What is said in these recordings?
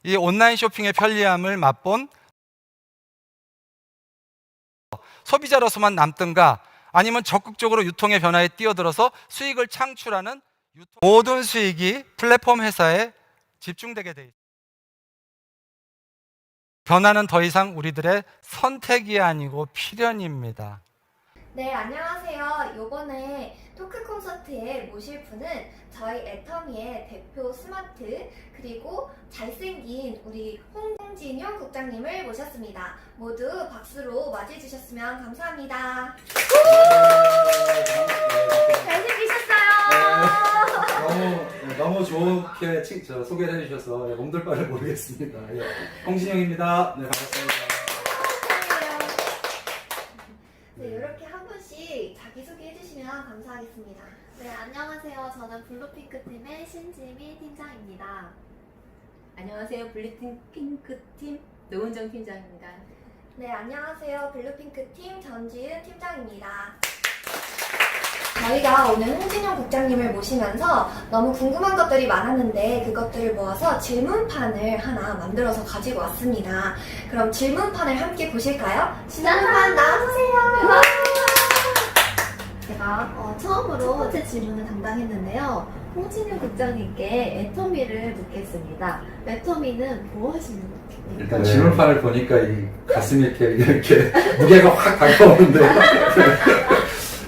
이 온라인 쇼핑의 편리함을 맛본 소비자로서만 남든가 아니면 적극적으로 유통의 변화에 뛰어들어서 수익을 창출하는 모든 수익이 플랫폼 회사에 집중되게 돼 있습니다. 변화는 더 이상 우리들의 선택이 아니고 필연입니다. 네, 안녕하세요. 요번에 토크 콘서트에 모실 분은 저희 애터미의 대표 스마트 그리고 잘생긴 우리 홍진용 국장님을 모셨습니다. 모두 박수로 맞이해 주셨으면 감사합니다. 잘생기셨어요. 너무 좋게 소개를 해주셔서 몸둘 바를 모르겠습니다. 홍진영입니다. 네, 반갑습니다. 네, 이렇게 한 분씩 자기소개 해주시면 감사하겠습니다. 네, 안녕하세요. 저는 블루핑크팀의 신지미 팀장입니다. 안녕하세요. 블루핑크팀 노은정 팀장입니다. 네, 안녕하세요. 블루핑크팀 전지은 팀장입니다. 저희가 오늘 홍진영 국장님을 모시면서 너무 궁금한 것들이 많았는데 그것들을 모아서 질문판을 하나 만들어서 가지고 왔습니다. 그럼 질문판을 함께 보실까요? 질문판 나와주세요. 제가 처음으로 첫 질문을 담당했는데요. 홍진영 국장님께 애터미를 묻겠습니다. 애터미는 뭐 하시는 거예요? 일단 질문판을 보니까 이 가슴이 이렇게 무게가 확 다가오는데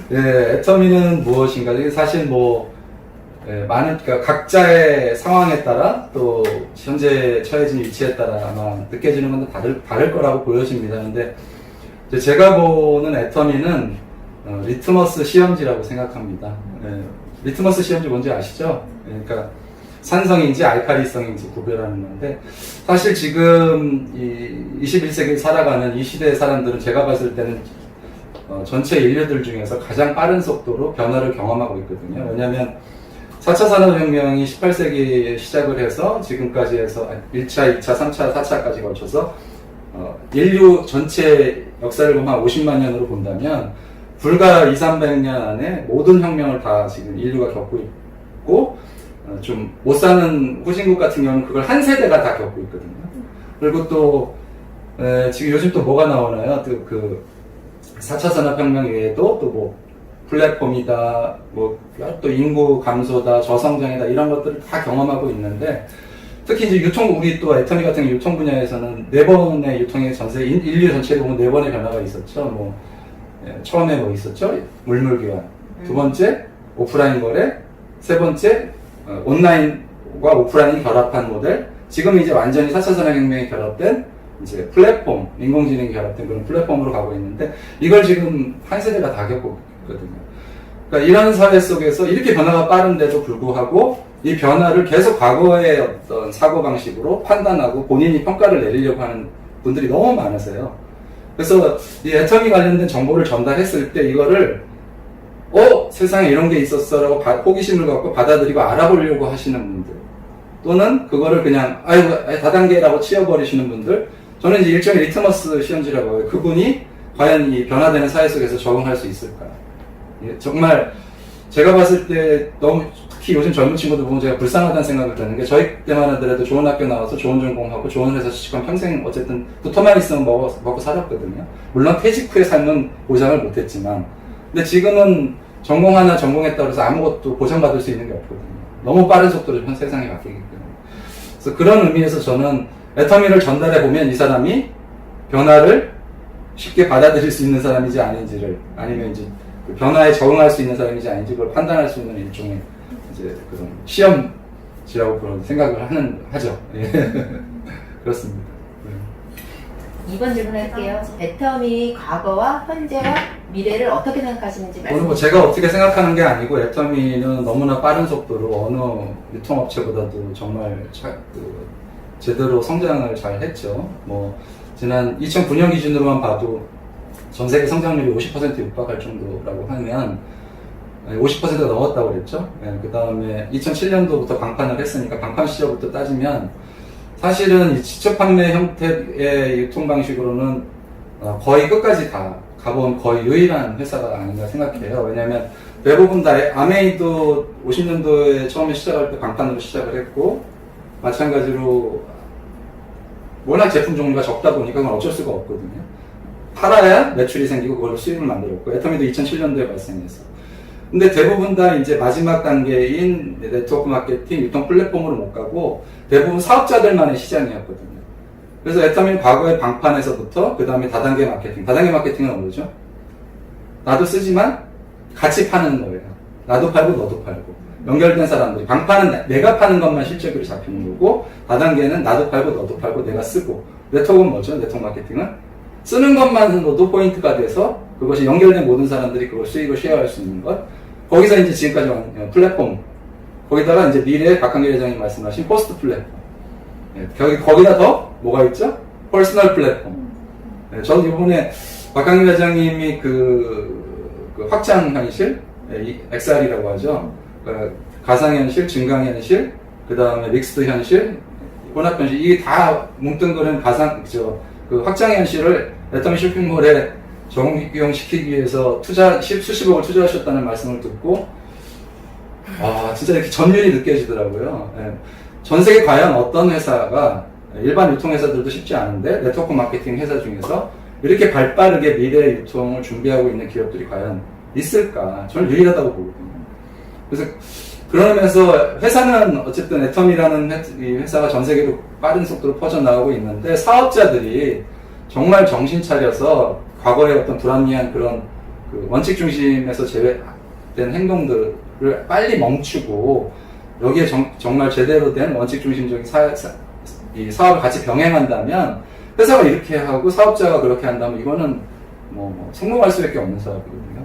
애터미는 무엇인가? 이게 사실 많은, 그러니까 각자의 상황에 따라 또 현재 처해진 위치에 따라 아마 느껴지는 건 다를 거라고 보여집니다. 근데 제가 보는 애터미는 리트머스 시험지라고 생각합니다. 리트머스 시험지 뭔지 아시죠? 그러니까 산성인지 알칼리성인지 구별하는 건데, 사실 지금 이 21세기를 살아가는 이 시대의 사람들은 제가 봤을 때는 전체 인류들 중에서 가장 빠른 속도로 변화를 경험하고 있거든요. 왜냐하면 4차 산업혁명이 18세기에 시작을 해서 지금까지 해서 1차, 2차, 3차, 4차까지 걸쳐서 인류 전체 역사를 보면 한 50만 년으로 본다면 불과 200~300년 안에 모든 혁명을 다 지금 인류가 겪고 있고, 좀 못 사는 후진국 같은 경우는 그걸 한 세대가 다 겪고 있거든요. 그리고 또 지금 요즘 또 뭐가 나오나요? 그 4차 산업혁명 외에도 또 플랫폼이다, 또 인구 감소다, 저성장이다, 이런 것들을 다 경험하고 있는데, 특히 이제 우리 또 애터미 같은 유통 분야에서는 4번의 유통의 인류 전체에 보면 4번의 변화가 있었죠. 처음에 있었죠? 물물교환. 두 번째, 오프라인 거래. 세 번째, 온라인과 오프라인이 결합한 모델. 지금 이제 완전히 4차 산업혁명이 결합된 이제 플랫폼, 인공지능이 결합된 그런 플랫폼으로 가고 있는데, 이걸 지금 한 세대가 다 겪고 있거든요. 그러니까 이런 사회 속에서 이렇게 변화가 빠른데도 불구하고 이 변화를 계속 과거의 어떤 사고방식으로 판단하고 본인이 평가를 내리려고 하는 분들이 너무 많으세요. 그래서 이 애터미 관련된 정보를 전달했을 때 이거를 세상에 이런 게 있었어 라고 호기심을 갖고 받아들이고 알아보려고 하시는 분들, 또는 그거를 그냥 다단계라고 치워버리시는 분들, 저는 이제 일종의 리트머스 시험지라고 해요. 그분이 과연 이 변화되는 사회 속에서 적응할 수 있을까? 정말 제가 봤을 때 너무, 특히 요즘 젊은 친구들 보면 제가 불쌍하다는 생각을 드는 게, 저희 때만 하더라도 좋은 학교 나와서 좋은 전공하고 좋은 회사 취직하면 평생 어쨌든 붙어만 있으면 먹고 살았거든요. 물론 퇴직 후의 삶은 보장을 못했지만, 근데 지금은 전공 하나 전공했다고 해서 아무것도 보장받을 수 있는 게 없거든요. 너무 빠른 속도로 세상이 바뀌기 때문에. 그래서 그런 의미에서 저는 애터미를 전달해 보면 이 사람이 변화를 쉽게 받아들일 수 있는 사람인지 아닌지를, 아니면 이제 그 변화에 적응할 수 있는 사람인지 아닌지 그걸 판단할 수 있는 일종의 이제 그런 시험지라고 그런 생각을 하죠. 그렇습니다. 2번 질문할게요. 애터미 과거와 현재와 미래를 어떻게 생각하시는지 말씀해 주세요. 제가 어떻게 생각하는 게 아니고, 애터미는 너무나 빠른 속도로 어느 유통업체보다도 정말 제대로 성장을 잘 했죠. 지난 2009년 기준으로만 봐도 전 세계 성장률이 50% 육박할 정도라고 하면 50%가 넘었다고 그랬죠. 그 다음에 2007년도부터 방판을 했으니까 방판 시절부터 따지면 사실은 이 직접 판매 형태의 유통 방식으로는 거의 끝까지 다 가본 거의 유일한 회사가 아닌가 생각해요. 왜냐하면 대부분 다 아메이도 50년도에 처음에 시작할 때 방판으로 시작을 했고, 마찬가지로 워낙 제품 종류가 적다 보니까 그건 어쩔 수가 없거든요. 팔아야 매출이 생기고 그걸로 수익을 만들었고, 애터미도 2007년도에 발생해서. 근데 대부분 다 이제 마지막 단계인 네트워크 마케팅, 유통 플랫폼으로 못 가고 대부분 사업자들만의 시장이었거든요. 그래서 애터미는 과거의 방판에서부터 그 다음에 다단계 마케팅. 다단계 마케팅은 뭐죠? 나도 쓰지만 같이 파는 거예요. 나도 팔고 너도 팔고. 연결된 사람들이. 방판은 내가 파는 것만 실적으로 잡히는 거고, 다단계는 나도 팔고 너도 팔고 내가 쓰고. 네트워크는 뭐죠? 네트워크 마케팅은 쓰는 것만으로도 포인트가 돼서 그것이 연결된 모든 사람들이 그걸 수익을 쉐어할 수 있는 것. 거기서 이제 지금까지 온 플랫폼. 거기다가 이제 미래에 박한길 회장님 말씀하신 포스트 플랫폼. 네, 거기다 더 뭐가 있죠? 퍼스널 플랫폼. 네, 저는 이번에 박한길 회장님이 그 확장 현실, XR이라고 하죠. 가상현실, 증강현실, 그 다음에 믹스드 현실, 혼합현실, 이게 다 뭉뚱그린 그 확장현실을 애터미 쇼핑몰에 적용시키기 위해서 수십억을 투자하셨다는 말씀을 듣고, 진짜 이렇게 전율이 느껴지더라고요. 예. 전 세계 과연 어떤 회사가, 일반 유통회사들도 쉽지 않은데, 네트워크 마케팅 회사 중에서 이렇게 발빠르게 미래 유통을 준비하고 있는 기업들이 과연 있을까? 저는 유일하다고 보거든요. 그래서, 그러면서 회사는 어쨌든 애터미라는 이 회사가 전 세계로 빠른 속도로 퍼져나가고 있는데, 사업자들이 정말 정신 차려서 과거의 어떤 불합리한 그런 그 원칙 중심에서 제외된 행동들을 빨리 멈추고, 여기에 정말 제대로 된 원칙 중심적인 이 사업을 같이 병행한다면, 회사가 이렇게 하고 사업자가 그렇게 한다면 이거는 성공할 수밖에 없는 사업이거든요.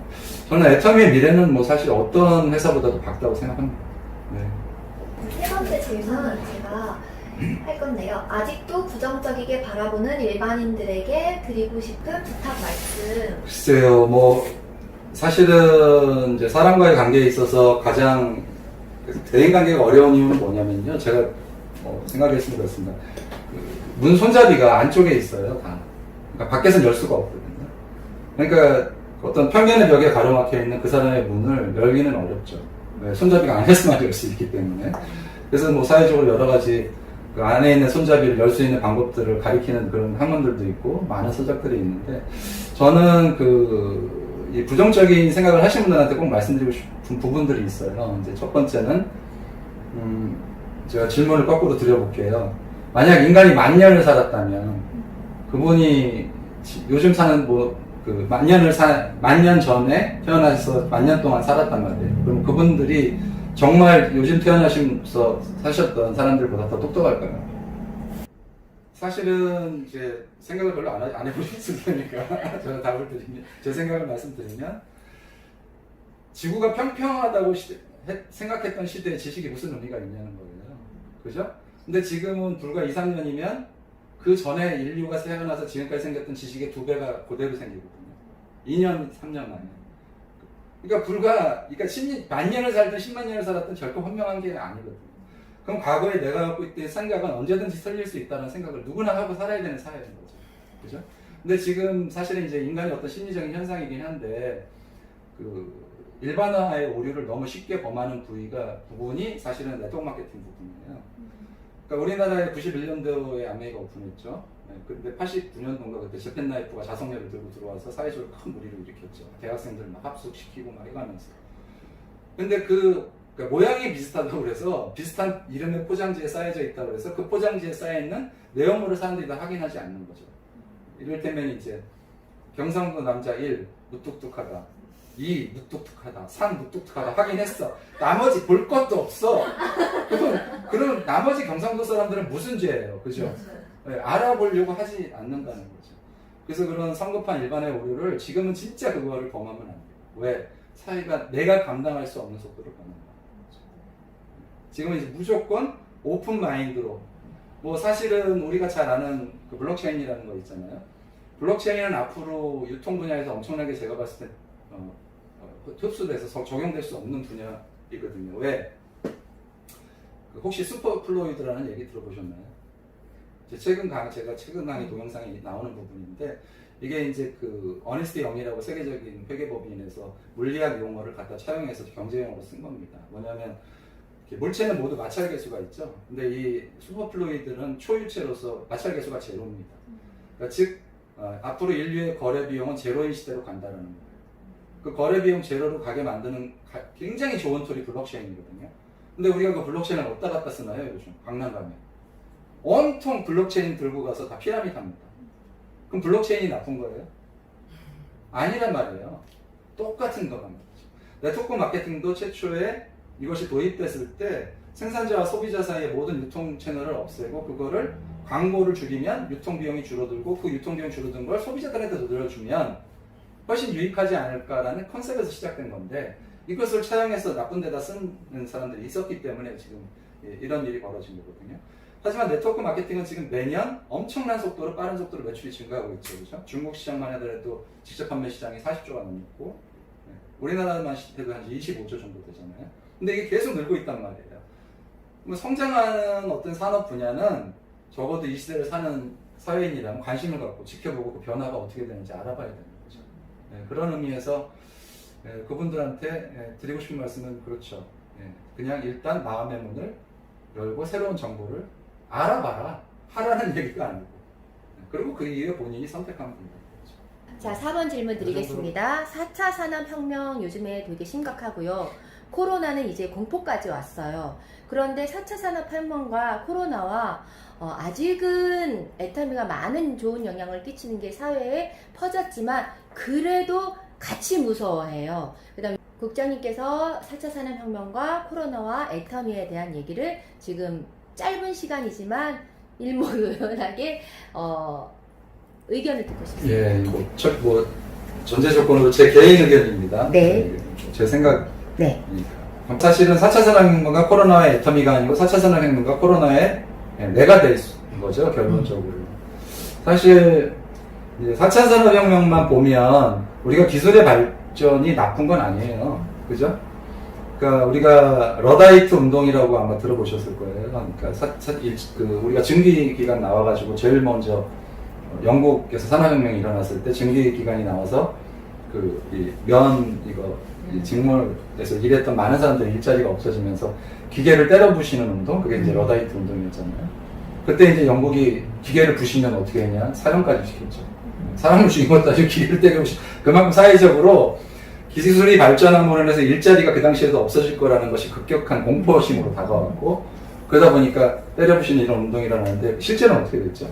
저는 애터미의 미래는 사실 어떤 회사보다도 밝다고 생각합니다. 네. 세 번째 질문은 제가 할 건데요. 아직도 부정적이게 바라보는 일반인들에게 드리고 싶은 부탁 말씀. 글쎄요, 사실은 이제 사람과의 관계에 있어서 가장 대인관계가 어려운 이유는 뭐냐면요. 제가 생각했으면 그렇습니다. 문 손잡이가 안쪽에 있어요, 다. 그러니까 밖에서는 열 수가 없거든요. 그러니까 어떤 편견의 벽에 가로막혀 있는 그 사람의 문을 열기는 어렵죠. 네, 손잡이가 안에서만 열 수 있기 때문에. 그래서 사회적으로 여러 가지 그 안에 있는 손잡이를 열 수 있는 방법들을 가리키는 그런 학문들도 있고, 많은 서적들이 있는데, 저는 이 부정적인 생각을 하신 분들한테 꼭 말씀드리고 싶은 부분들이 있어요. 이제 첫 번째는, 제가 질문을 거꾸로 드려볼게요. 만약 인간이 10,000년을 살았다면, 그분이 요즘 사는 만 년 전에 태어나서 10,000년 동안 살았단 말이에요. 그럼 그분들이 정말 요즘 태어나시면서 사셨던 사람들보다 더 똑똑할까요? 사실은 이제 생각을 별로 안 해보셨을 테니까 제가 답을 드리면, 제 생각을 말씀드리면, 지구가 평평하다고 생각했던 시대에 지식이 무슨 의미가 있냐는 거예요. 그죠? 근데 지금은 불과 2, 3년이면 그 전에 인류가 태어나서 지금까지 생겼던 지식의 2배가 그대로 생기거든요. 2년, 3년 만에. 그러니까 10,000년을 살든 10만 년을 살았든 결코 현명한 게 아니거든요. 그럼 과거에 내가 갖고 있던 생각은 언제든지 틀릴 수 있다는 생각을 누구나 하고 살아야 되는 사회인 거죠. 그죠? 근데 지금 사실은 이제 인간의 어떤 심리적인 현상이긴 한데, 일반화의 오류를 너무 쉽게 범하는 부분이 사실은 네트워크 마케팅 부분이에요. 그러니까 우리나라에 91년도에 아메이가 오픈했죠. 네, 근데 89년도인가 그때 재팬나이프가 자석열을 들고 들어와서 사회적으로 큰 무리를 일으켰죠. 대학생들 막 합숙시키고 막 해가면서. 근데 그러니까 모양이 비슷하다고 그래서 비슷한 이름의 포장지에 쌓여져 있다고 그래서 그 포장지에 쌓여있는 내용물을 사람들이 다 확인하지 않는 거죠. 이를테면 이제 경상도 남자 1, 무뚝뚝하다. 2, 무뚝뚝하다. 3, 무뚝뚝하다. 확인했어. 나머지 볼 것도 없어. 그럼 나머지 경상도 사람들은 무슨 죄예요? 그죠? 네, 알아보려고 하지 않는다는 거죠. 그래서 그런 성급한 일반의 오류를 지금은 진짜 그거를 범하면 안 돼요. 왜? 사회가 내가 감당할 수 없는 속도를 범하는 거죠. 지금은 이제 무조건 오픈 마인드로. 사실은 우리가 잘 아는 그 블록체인이라는 거 있잖아요. 블록체인은 앞으로 유통 분야에서 엄청나게 제가 봤을 때 흡수돼서 적용될 수 없는 분야이거든요. 왜? 혹시 슈퍼플로이드라는 얘기 들어보셨나요? 제가 최근 강의 동영상에 나오는 부분인데, 이게 이제 어니스트 영이라고 세계적인 회계법인에서 물리학 용어를 갖다 차용해서 경제용어로 쓴 겁니다. 뭐냐면 물체는 모두 마찰 계수가 있죠. 근데 이 슈퍼플루이드는 초유체로서 마찰 계수가 제로입니다. 그러니까 즉 앞으로 인류의 거래 비용은 제로인 시대로 간다는 거예요. 그 거래 비용 제로로 가게 만드는 굉장히 좋은 툴이 블록체인이거든요. 근데 우리가 그 블록체인을 어디다 갖다 쓰나요? 요즘 강남 가면 온통 블록체인 들고 가서 다 피라미드 합니다. 그럼 블록체인이 나쁜 거예요? 아니란 말이에요. 똑같은 것만. 네트워크 마케팅도 최초에 이것이 도입됐을 때 생산자와 소비자 사이의 모든 유통 채널을 없애고 그거를 광고를 줄이면 유통 비용이 줄어들고 그 유통 비용이 줄어든 걸 소비자들한테 늘려주면 훨씬 유익하지 않을까라는 컨셉에서 시작된 건데 이것을 차용해서 나쁜 데다 쓰는 사람들이 있었기 때문에 지금 이런 일이 벌어진 거거든요. 하지만 네트워크 마케팅은 지금 매년 엄청난 속도로 빠른 속도로 매출이 증가하고 있죠. 그렇죠? 중국 시장만 하더라도 직접 판매 시장이 40조가 넘고 우리나라만 해도 한 25조 정도 되잖아요. 근데 이게 계속 늘고 있단 말이에요. 그럼 성장하는 어떤 산업 분야는 적어도 이 시대를 사는 사회인이라면 관심을 갖고 지켜보고 그 변화가 어떻게 되는지 알아봐야 되는 거죠. 그런 의미에서 그분들한테 드리고 싶은 말씀은 그렇죠. 그냥 일단 마음의 문을 열고 새로운 정보를 알아봐라 하라는 얘기가 아니고 그리고 그 이후에 본인이 선택하면 된다. 자, 4번 질문 드리겠습니다. 4차 산업혁명 요즘에 되게 심각하고요. 코로나는 이제 공포까지 왔어요. 그런데 4차 산업혁명과 코로나와 아직은 애터미가 많은 좋은 영향을 끼치는 게 사회에 퍼졌지만 그래도 같이 무서워해요. 그 다음에 국장님께서 4차 산업혁명과 코로나와 애터미에 대한 얘기를 지금 짧은 시간이지만 일목요연하게 의견을 듣고 싶습니다. 예, 뭐 전제 조건으로 제 개인 의견입니다. 네. 제 생각. 네. 사실은 4차 산업혁명과 코로나의 애터미가 아니고 4차 산업혁명과 코로나의 내가 될 거죠, 결론적으로. 사실 이제 4차 산업혁명만 보면 우리가 기술의 발전이 나쁜 건 아니에요. 그죠? 그러니까 우리가 러다이트 운동이라고 아마 들어보셨을 거예요. 그러니까 우리가 증기기관 나와가지고 제일 먼저 영국에서 산업혁명이 일어났을 때 증기기관이 나와서 이 직물에서 일했던 많은 사람들이 일자리가 없어지면서 기계를 때려 부시는 운동, 그게 이제 러다이트 운동이었잖아요. 그때 이제 영국이 기계를 부시면 어떻게 했냐? 사형까지 시켰죠. 사람을 죽인 것도 아니고 기계를 때려 부시. 그만큼 사회적으로 기술이 발전함으로 인해서 일자리가 그 당시에도 없어질 거라는 것이 급격한 공포심으로 다가왔고, 그러다 보니까 때려 부시는 이런 운동이 일어나는데 실제로는 어떻게 됐죠?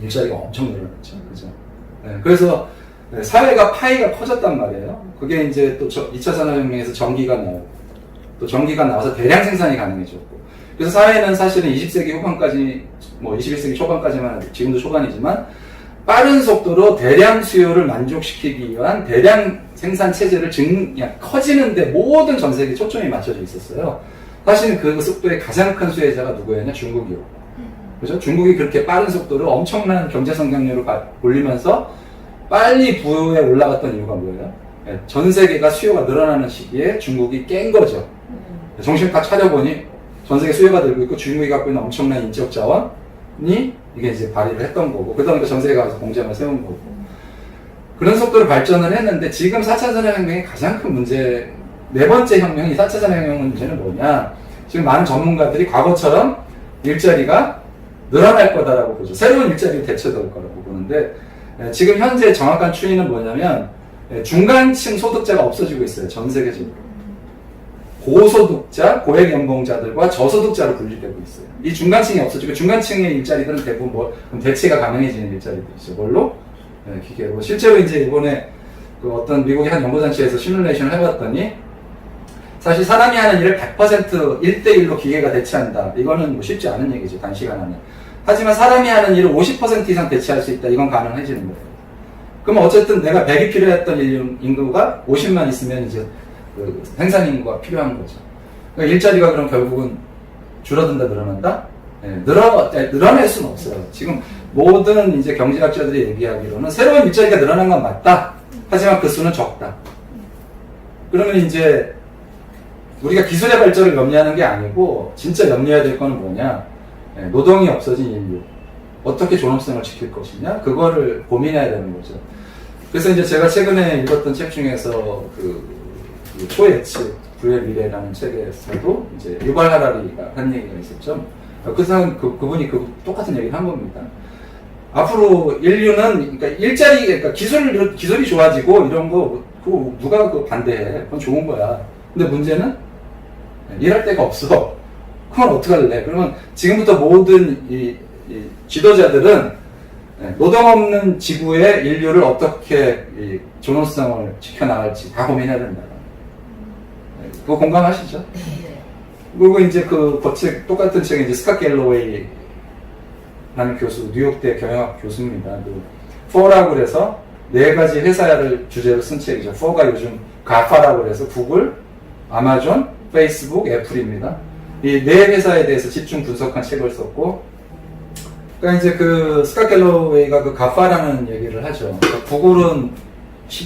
일자리가 엄청 늘어났죠. 그죠? 그래서 사회가 파이가 커졌단 말이에요. 그게 이제 또 2차 산업혁명에서 전기가 나오고, 또 전기가 나와서 대량 생산이 가능해졌고, 그래서 사회는 사실은 20세기 후반까지, 뭐 21세기 초반까지만, 지금도 초반이지만, 빠른 속도로 대량 수요를 만족시키기 위한 대량 생산 체제를 커지는데 모든 전 세계에 초점이 맞춰져 있었어요. 사실은 그 속도의 가장 큰 수혜자가 누구였냐? 중국이요. 그죠? 중국이 그렇게 빠른 속도로 엄청난 경제 성장률을 올리면서 빨리 부에 올라갔던 이유가 뭐예요? 전 세계가 수요가 늘어나는 시기에 중국이 깬 거죠. 정신 딱 차려보니 전 세계 수요가 늘고 있고 중국이 갖고 있는 엄청난 인적 자원이 이게 이제 발휘를 했던 거고, 그다음에 전 세계가 가서 공장을 세운 거고, 그런 속도로 발전을 했는데 지금 4차 산업혁명의 가장 큰 문제, 네 번째 혁명이 4차 산업혁명 문제는 뭐냐? 지금 많은 전문가들이 과거처럼 일자리가 늘어날 거다라고 보죠. 새로운 일자리로 대체될 거라고 보는데, 지금 현재 정확한 추이는 뭐냐면 중간층 소득자가 없어지고 있어요. 전 세계적으로. 고소득자, 고액연봉자들과 저소득자로 분리되고 있어요. 이 중간층이 없어지고 중간층의 일자리들은 대부분 대체가 가능해지는 일자리들이죠. 뭘로? 기계로. 실제로 이제 이번에 어떤 미국의 한 연구단체에서 시뮬레이션을 해봤더니 사실 사람이 하는 일을 100% 1대1로 기계가 대체한다. 이거는 뭐 쉽지 않은 얘기죠. 단시간 안에. 하지만 사람이 하는 일을 50% 이상 대체할 수 있다. 이건 가능해지는 거예요. 그럼 어쨌든 내가 100이 필요했던 인구가 50만 있으면 이제 생산 인구가 필요한 거죠. 그러니까 일자리가 그럼 결국은 줄어든다, 늘어난다? 늘어날 수는 없어요. 지금 모든 이제 경제학자들이 얘기하기로는 새로운 일자리가 늘어난 건 맞다. 하지만 그 수는 적다. 그러면 이제 우리가 기술의 발전을 염려하는 게 아니고 진짜 염려해야 될 거는 뭐냐? 노동이 없어진 인류. 어떻게 존엄성을 지킬 것이냐? 그거를 고민해야 되는 거죠. 그래서 이제 제가 최근에 읽었던 책 중에서 그 초예측, 부의 미래라는 책에서도 이제 유발 하라리가 한 얘기가 있었죠. 그 사람 그분이 똑같은 얘기를 한 겁니다. 앞으로 인류는 그러니까 일자리 그러니까 기술이 좋아지고 이런 거 그거 누가 그 반대해? 그건 좋은 거야. 근데 문제는 일할 데가 없어. 그건 어떡할래? 그러면 지금부터 모든 이 지도자들은 노동 없는 지구의 인류를 어떻게 이 존엄성을 지켜나갈지 다 고민해야 된다. 그거 공감하시죠? 네. 그리고 이제 그 책 똑같은 책에 이제 스캇 갤러웨이라는 교수, 뉴욕대 경영학 교수입니다. 그 포라고 그래서 4가지 회사를 주제로 쓴 책이죠. 포가 요즘 가파라고 그래서 구글, 아마존, 페이스북, 애플입니다. 이 4회사에 대해서 집중 분석한 책을 썼고, 그러니까 이제 그 스캇 갤러웨이가 그 가파라는 얘기를 하죠. 그러니까 구글은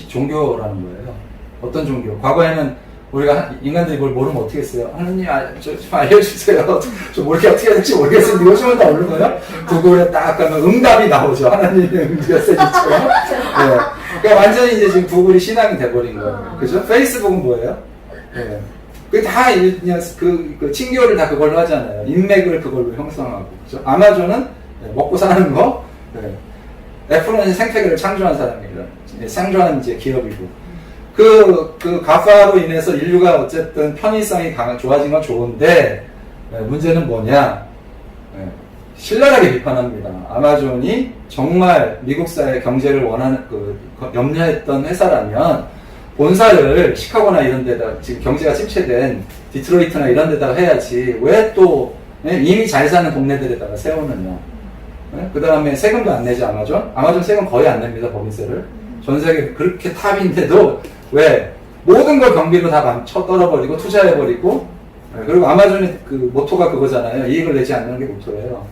종교라는 거예요. 어떤 종교? 과거에는 우리가 인간들이 뭘 모르면 어떻게 했어요? 하느님, 좀 알려주세요. 좀 모르게 어떻게 해야 될지 모르겠는데 요즘은 다 모르는 거예요? 구글에 딱 가면 응답이 나오죠. 하나님의 메시지처럼. 네. 그러니까 완전히 이제 지금 구글이 신앙이 돼버린 거예요. 그죠? 페이스북은 뭐예요? 네. 그게 다 그냥 그 친교를 다 그걸로 하잖아요. 인맥을 그걸로 형성하고. 그죠? 아마존은 먹고 사는 거. 네. 애플은 생태계를 창조한 사람이에요. 창조한 이제 기업이고. 그 가파로 인해서 인류가 어쨌든 편의성이 좋아진 건 좋은데, 문제는 뭐냐? 신랄하게 비판합니다. 아마존이 정말 미국 사회 경제를 염려했던 회사라면, 본사를 시카고나 이런 데다, 지금 경제가 침체된 디트로이트나 이런 데다가 해야지, 왜 또, 이미 잘 사는 동네들에다가 세우느냐. 그 다음에 세금도 안 내지, 아마존 세금 거의 안 냅니다, 법인세를. 전 세계 그렇게 탑인데도, 왜? 모든 걸 경비로 다 쳐떨어버리고 투자해버리고, 그리고 아마존의 그 모토가 그거잖아요. 이익을 내지 않는 게 모토예요.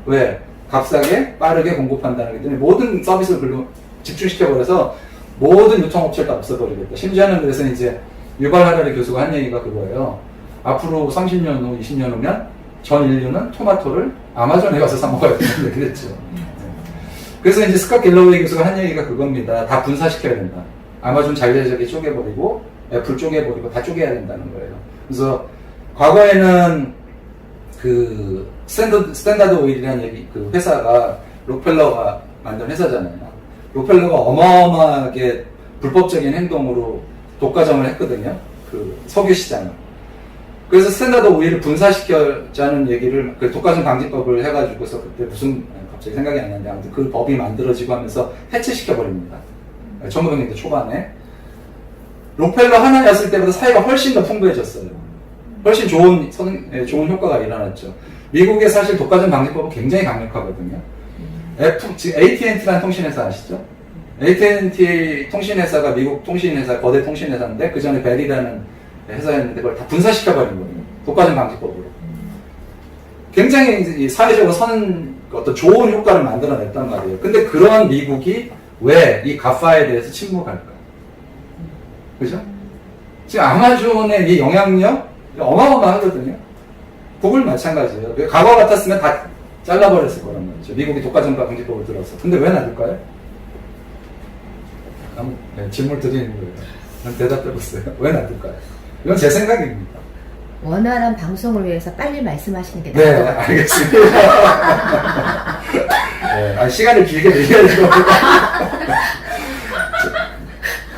왜? 값싸게 빠르게 공급한다는 게 때문에 모든 서비스를 글로 집중시켜버려서 모든 유통업체를 다 없애버리겠다. 심지어는 그래서 이제 유발 하라리 교수가 한 얘기가 그거예요. 앞으로 30년 후, 20년 후면 전 인류는 토마토를 아마존에 가서 사 먹어야 된다는 얘기를 했죠. 그래서 이제 스캇 갤러웨이 교수가 한 얘기가 그겁니다. 다 분사시켜야 된다. 아마존 자기자기 쪼개버리고 애플 쪼개버리고 다 쪼개야 된다는 거예요. 그래서 과거에는 그 스탠다드 오일이라는 얘기, 그 회사가 록펠러가 만든 회사잖아요. 록펠러가 어마어마하게 불법적인 행동으로 독과점을 했거든요. 그 석유 시장을. 그래서 스탠다드 오일을 분사시켜자는 얘기를 그 독과점 방지법을 해가지고서 그때 무슨 갑자기 생각이 안 나는데 아무튼 그 법이 만들어지고 하면서 해체시켜버립니다. 1900년대 초반에. 록펠러 하나였을 때보다 사회가 훨씬 더 풍부해졌어요. 훨씬 좋은 효과가 일어났죠. 미국의 사실 독과점 방지법은 굉장히 강력하거든요. 지금 AT&T라는 통신회사 아시죠? AT&T 통신회사가 미국 통신회사, 거대 통신회사인데 그 전에 벨이라는 회사였는데 그걸 다 분사시켜버린 거예요. 독과점 방지법으로. 굉장히 사회적으로 어떤 좋은 효과를 만들어냈단 말이에요. 근데 그런 미국이 왜 이 가파에 대해서 침묵할까? 그죠? 지금 아마존의 이 영향력 어마어마하거든요. 구글 마찬가지예요. 과거 같았으면 다 잘라버렸을 거란 말이죠. 미국이 독과점 방지법을 들어서. 근데 왜 놔둘까요? 질문 드리는 거예요. 난 대답해보세요. 왜 놔둘까요? 이건 제 생각입니다. 원활한 방송을 위해서 빨리 말씀하시는 게 네, 나을 것 같아요. 알겠습니다. 네, 시간을 길게 내셔야 될 겁니다.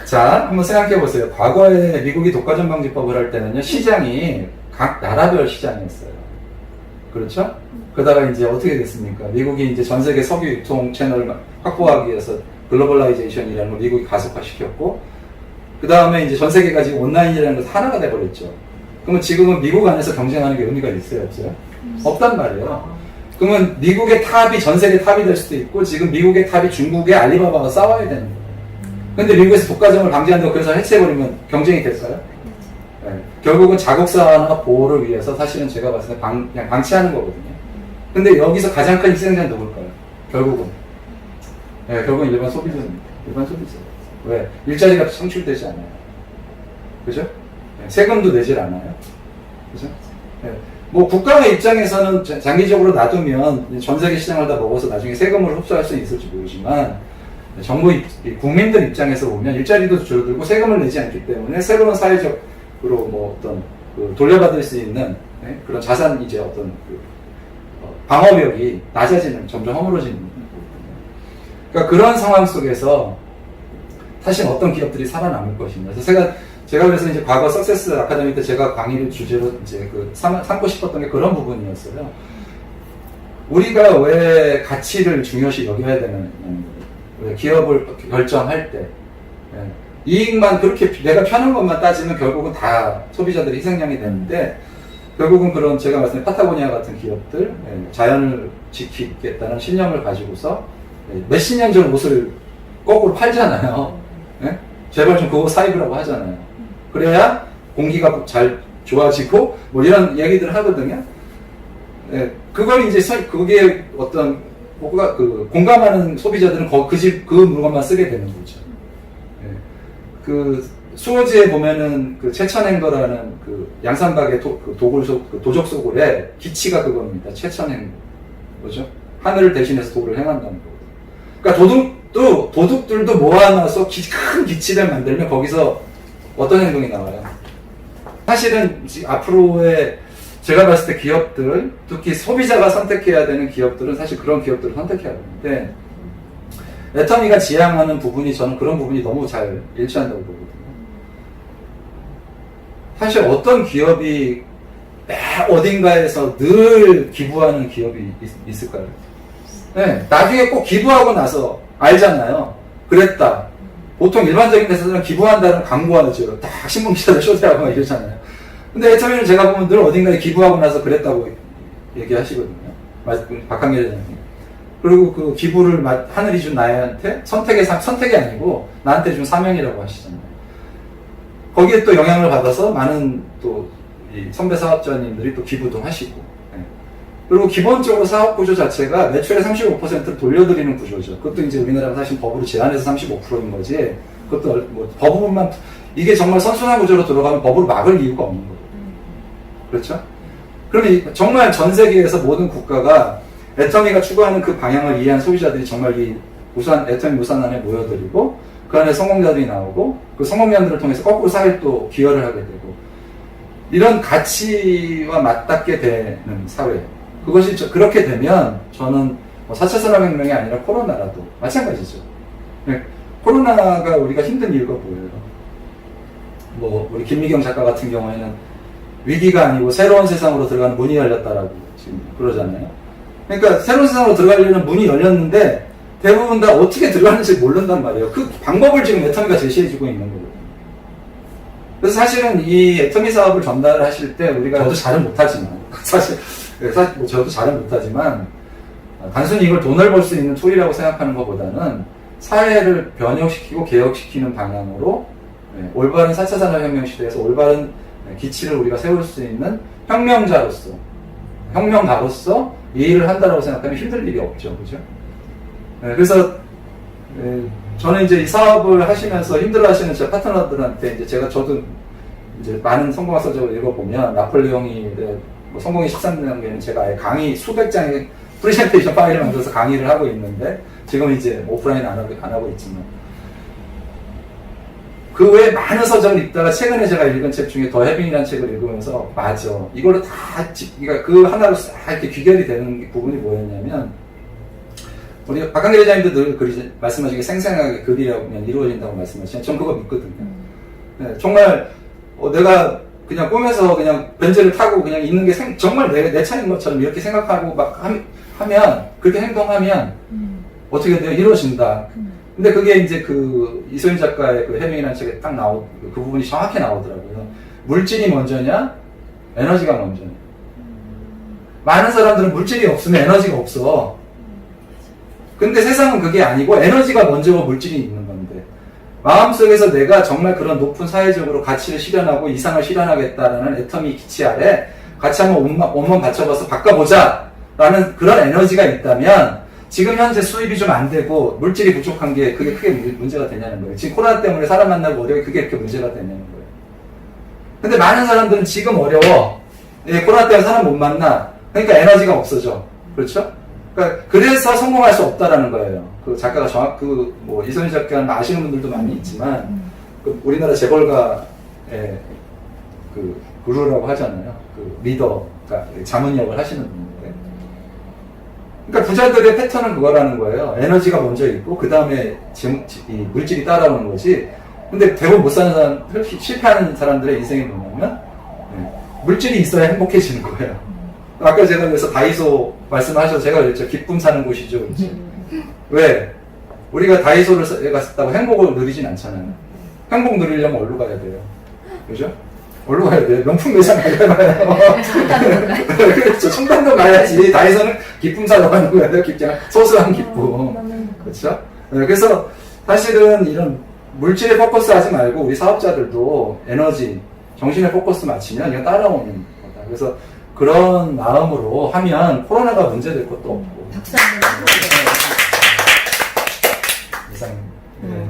자, 한번 생각해 보세요. 과거에 미국이 독과점 방지법을 할 때는요, 시장이 각 나라별 시장이었어요. 그렇죠? 그러다가 이제 어떻게 됐습니까? 미국이 이제 전 세계 석유 유통 채널을 확보하기 위해서 글로벌라이제이션이라는 걸 미국이 가속화시켰고, 그 다음에 이제 전 세계가 지금 온라인이라는 것이 하나가 돼버렸죠. 그러면 지금은 미국 안에서 경쟁하는 게 의미가 있어요, 없어요? 없단 말이에요. 그러면 미국의 탑이 전 세계 탑이 될 수도 있고, 지금 미국의 탑이 중국의 알리바바와 싸워야 되는 거예요. 근데 미국에서 독과점을 방지한다고 그래서 해체해버리면 경쟁이 될까요? 네. 결국은 자국산화 보호를 위해서 사실은 제가 봤을 때 그냥 방치하는 거거든요. 근데 여기서 가장 큰 희생자는 누굴까요? 결국은. 네, 결국은 일반 소비자입니다. 일반 소비자. 왜? 일자리가 창출되지 않아요. 그죠? 네, 세금도 내질 않아요. 그죠? 네. 뭐 국가의 입장에서는 장기적으로 놔두면 전 세계 시장을 다 먹어서 나중에 세금을 흡수할 수 있을지 모르지만 정부 국민들 입장에서 보면 일자리도 줄어들고 세금을 내지 않기 때문에 새로운 사회적 뭐 어떤 돌려받을 수 있는 그런 자산 이제 어떤 방어력이 낮아지는, 점점 허물어지는 거거든요. 그러니까 그런 상황 속에서 사실 어떤 기업들이 살아남을 것인가. 그래서 제가 그래서 이제 과거 석세스 아카데미 때 제가 강의를 주제로 이제 삼고 싶었던 게 그런 부분이었어요. 우리가 왜 가치를 중요시 여겨야 되는, 왜 기업을 결정할 때, 이익만 그렇게 내가 편한 것만 따지면 결국은 다 소비자들이 희생양이 되는데, 결국은 그런 제가 말씀드린 파타고니아 같은 기업들, 자연을 지키겠다는 신념을 가지고서 몇십 년 전 옷을 거꾸로 팔잖아요. 제발 좀 그거 사입으라고 하잖아요. 그래야 공기가 잘 좋아지고 뭐 이런 얘기들을 하거든요. 그걸 이제 그게 어떤 공감하는 소비자들은 그 물건만 쓰게 되는 거죠. 그 수호지에 보면은 그 최천행거라는 그 양산박의 도적 소굴에 기치가 그겁니다. 최천행 뭐죠? 하늘을 대신해서 도를 행한다는 거거든요. 그러니까 도둑들도 모아놔서 큰 기치를 만들면 거기서 어떤 행동이 나와요? 사실은 앞으로의 제가 봤을 때 기업들, 특히 소비자가 선택해야 되는 기업들은 사실 그런 기업들을 선택해야 되는데, 애터미가 지향하는 부분이 저는 그런 부분이 너무 잘 일치한다고 보거든요. 사실 어떤 기업이 어딘가에서 늘 기부하는 기업이 있을까요? 나중에 꼭 기부하고 나서 알잖아요. 그랬다. 보통 일반적인 데서는 기부한다는 광고하죠. 딱 신문기사들 쇼대하고 이러잖아요. 근데 애터미는 제가 보면 늘 어딘가에 기부하고 나서 그랬다고 얘기하시거든요. 박한길 회장님. 그리고 그 기부를 하늘이 준 나한테 선택이 아니고 나한테 준 사명이라고 하시잖아요. 거기에 또 영향을 받아서 많은 또 이 선배 사업자님들이 또 기부도 하시고. 그리고 기본적으로 사업 구조 자체가 매출의 35%를 돌려드리는 구조죠. 그것도 이제 우리나라가 사실 법으로 제한해서 35%인 거지. 그것도 뭐 법으로만, 이게 정말 선순환 구조로 들어가면 법으로 막을 이유가 없는 거거든요. 그렇죠? 그러면 정말 전 세계에서 모든 국가가 애터미가 추구하는 그 방향을 이해한 소비자들이 정말 이 애터미 우산 안에 모여들이고, 그 안에 성공자들이 나오고, 그 성공자들을 통해서 거꾸로 사회에 또 기여를 하게 되고, 이런 가치와 맞닿게 되는 사회. 그것이 그렇게 되면 저는 4차 산업혁명이 아니라 코로나라도 마찬가지죠. 코로나가 우리가 힘든 이유가 뭐예요? 뭐 우리 김미경 작가 같은 경우에는 위기가 아니고 새로운 세상으로 들어가는 문이 열렸다라고 지금 그러잖아요. 그러니까 새로운 세상으로 들어가려는 문이 열렸는데 대부분 다 어떻게 들어가는지 모른단 말이에요. 그 방법을 지금 애터미가 제시해주고 있는 거거든요. 그래서 사실은 이 애터미 사업을 전달을 하실 때 우리가 저도 잘은 못하지만 사실 뭐 저도 잘은 못하지만 단순히 이걸 돈을 벌 수 있는 툴이라고 생각하는 것보다는 사회를 변혁시키고 개혁시키는 방향으로 올바른 4차 산업혁명 시대에서 올바른 기치를 우리가 세울 수 있는 혁명가로서 이 일을 한다라고 생각하면 힘들 일이 없죠. 그죠? 그래서 저는 이제 이 사업을 하시면서 힘들어 하시는 제 파트너들한테 저도 이제 많은 성공학 서적을 읽어보면 나폴레옹이 뭐 성공의 13단계는 제가 아예 강의 수백 장의 프레젠테이션 파일을 만들어서 강의를 하고 있는데, 지금 이제 오프라인 안 하고 있지만, 그 외에 많은 서적을 읽다가 최근에 제가 읽은 책 중에 더 해빙이라는 책을 읽으면서, 맞아. 이걸로 그러니까 그 하나로 싹 이렇게 귀결이 되는 부분이 뭐였냐면, 우리 박한길 회장님도 늘 말씀하시기에 생생하게 글이라면 이루어진다고 말씀하시면, 전 그거 믿거든요. 정말, 내가 그냥 꿈에서 그냥 벤츠를 타고 그냥 있는 게 정말 내 차인 것처럼 이렇게 생각하고 막 하면, 그렇게 행동하면 어떻게 돼요? 이루어진다. 근데 그게 이제 그 이소연 작가의 그 해밍이라는 책에 딱 그 부분이 정확히 나오더라고요. 물질이 먼저냐? 에너지가 먼저냐? 많은 사람들은 물질이 없으면 에너지가 없어. 근데 세상은 그게 아니고 에너지가 먼저고 물질이 있는 건데, 마음속에서 내가 정말 그런 높은 사회적으로 가치를 실현하고 이상을 실현하겠다라는 애터미 기치 아래 같이 한번 온몸 바쳐봐서 바꿔보자 라는 그런 에너지가 있다면, 지금 현재 수입이 좀 안 되고 물질이 부족한 게 그게 크게 문제가 되냐는 거예요. 지금 코로나 때문에 사람 만나고 어려워, 그게 이렇게 문제가 되냐는 거예요. 근데 많은 사람들은 지금 어려워, 코로나 때문에 사람 못 만나, 그러니까 에너지가 없어져. 그렇죠? 그러니까 그래서 성공할 수 없다라는 거예요. 그 작가가 뭐 이소연 작가는 아시는 분들도 많이 있지만, 그 우리나라 재벌가의 그 구루라고 하잖아요. 그 리더, 그러니까 자문역을 하시는 분인데. 그러니까 부자들의 패턴은 그거라는 거예요. 에너지가 먼저 있고 그 다음에 물질이 따라오는 거지. 근데 대부분 못 사는 사람, 실패하는 사람들의 인생이 뭐냐면 물질이 있어야 행복해지는 거예요. 아까 제가 그래서 다이소 말씀하셔서 제가 그랬죠. 기쁨 사는 곳이죠. 그렇죠? 왜? 우리가 다이소를 갔다고 행복을 누리진 않잖아요. 행복 누리려면 어디로 가야 돼요? 그죠? 어디로 가야 돼요? 명품 매장 가잖아요. 그렇죠. 청담도 가야지. 다이소는 기쁨 사러 가는 거예요. 그냥 소소한 기쁨. 그렇죠? 네, 그래서 사실은 이런 물질에 포커스 하지 말고 우리 사업자들도 에너지, 정신에 포커스 맞추면 이거 따라오는 거다. 그래서 그런 마음으로 하면 코로나가 문제될 것도 없고. 박수 한번 해주세요. 이상. 네.